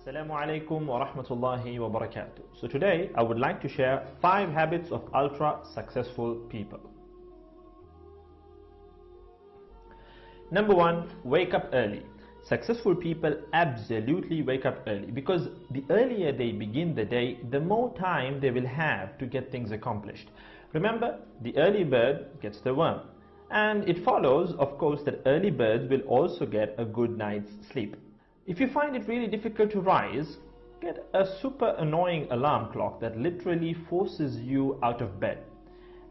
Assalamu alaikum wa rahmatullahi wa barakatuh. So today I would like to share 5 habits of ultra successful people. Number 1, wake up early. Successful people absolutely wake up early because the earlier they begin the day, the more time they will have to get things accomplished. Remember, the early bird gets the worm. And it follows, of course, that early birds will also get a good night's sleep. If you find it really difficult to rise, get a super annoying alarm clock that literally forces you out of bed.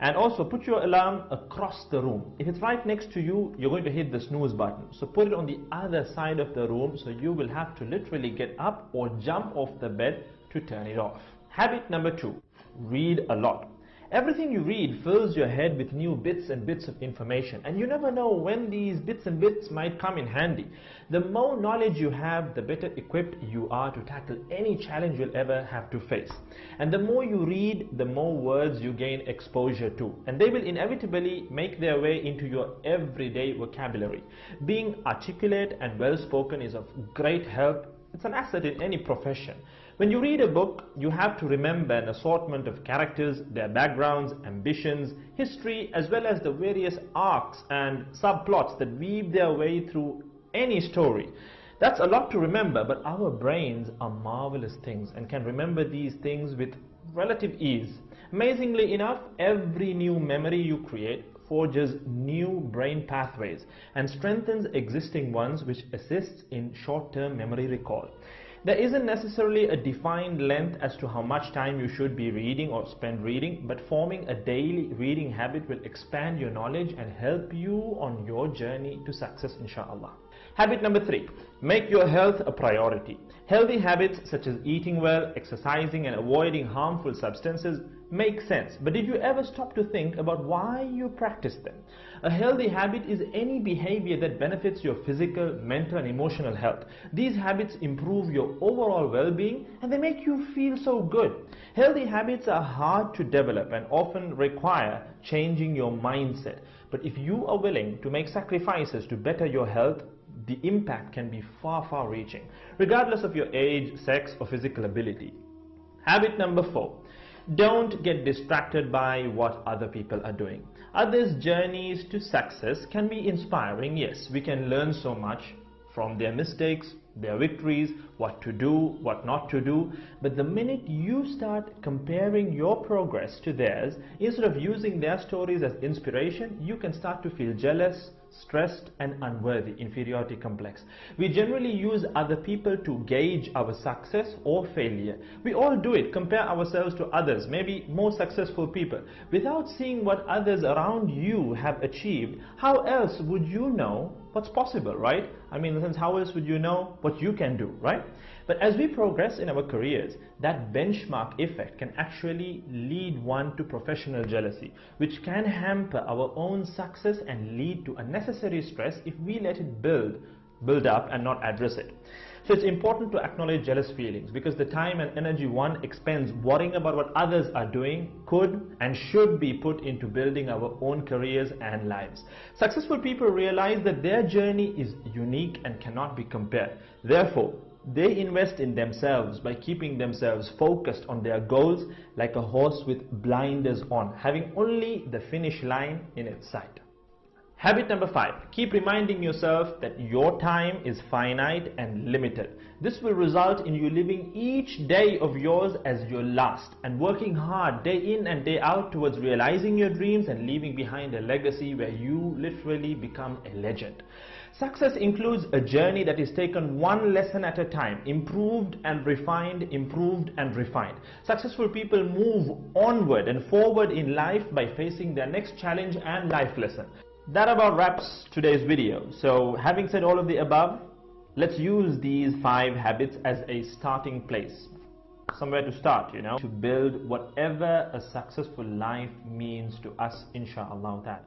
And also put your alarm across the room. If it's right next to you, you're going to hit the snooze button. So put it on the other side of the room so you will have to literally get up or jump off the bed to turn it off. Habit number 2, read a lot. Everything you read fills your head with new bits and bits of information, and you never know when these bits and bits might come in handy. The more knowledge you have, the better equipped you are to tackle any challenge you'll ever have to face. And the more you read, the more words you gain exposure to, and they will inevitably make their way into your everyday vocabulary. Being articulate and well spoken is of great help. It's an asset in any profession. When you read a book, you have to remember an assortment of characters, their backgrounds, ambitions, history, as well as the various arcs and subplots that weave their way through any story. That's a lot to remember, but our brains are marvelous things and can remember these things with relative ease. Amazingly enough, every new memory you create forges new brain pathways and strengthens existing ones, which assists in short-term memory recall. There isn't necessarily a defined length as to how much time you should be reading or spend reading, but forming a daily reading habit will expand your knowledge and help you on your journey to success, inshallah. Habit number 3, make your health a priority. Healthy habits such as eating well, exercising, and avoiding harmful substances make sense, but did you ever stop to think about why you practice them? A healthy habit is any behavior that benefits your physical, mental, and emotional health. These habits improve your overall well-being and they make you feel so good. Healthy habits are hard to develop and often require changing your mindset. But if you are willing to make sacrifices to better your health, the impact can be far reaching, regardless of your age, sex, or physical ability. Habit number 4. Don't get distracted by what other people are doing. Others' journeys to success can be inspiring, yes. We can learn so much from their mistakes, their victories, what to do, what not to do. But the minute you start comparing your progress to theirs, instead of using their stories as inspiration, you can start to feel jealous, stressed, and unworthy, inferiority complex. We generally use other people to gauge our success or failure. We all do it, compare ourselves to others, maybe more successful people. Without seeing what others around you have achieved, how else would you know what's possible, right? I mean, in the sense, how else would you know what you can do, right? But as we progress in our careers, that benchmark effect can actually lead one to professional jealousy, which can hamper our own success and lead to unnecessary stress if we let it build up and not address it. So it's important to acknowledge jealous feelings because the time and energy one expends worrying about what others are doing could and should be put into building our own careers and lives. Successful people realize that their journey is unique and cannot be compared. Therefore, they invest in themselves by keeping themselves focused on their goals like a horse with blinders on, having only the finish line in its sight. Habit number 5, keep reminding yourself that your time is finite and limited. This will result in you living each day of yours as your last and working hard day in and day out towards realizing your dreams and leaving behind a legacy where you literally become a legend. Success includes a journey that is taken one lesson at a time, improved and refined, improved and refined. Successful people move onward and forward in life by facing their next challenge and life lesson. That about wraps today's video. So having said all of the above, let's use these 5 habits as a starting place. Somewhere to start, to build whatever a successful life means to us, inshallah ta'ala.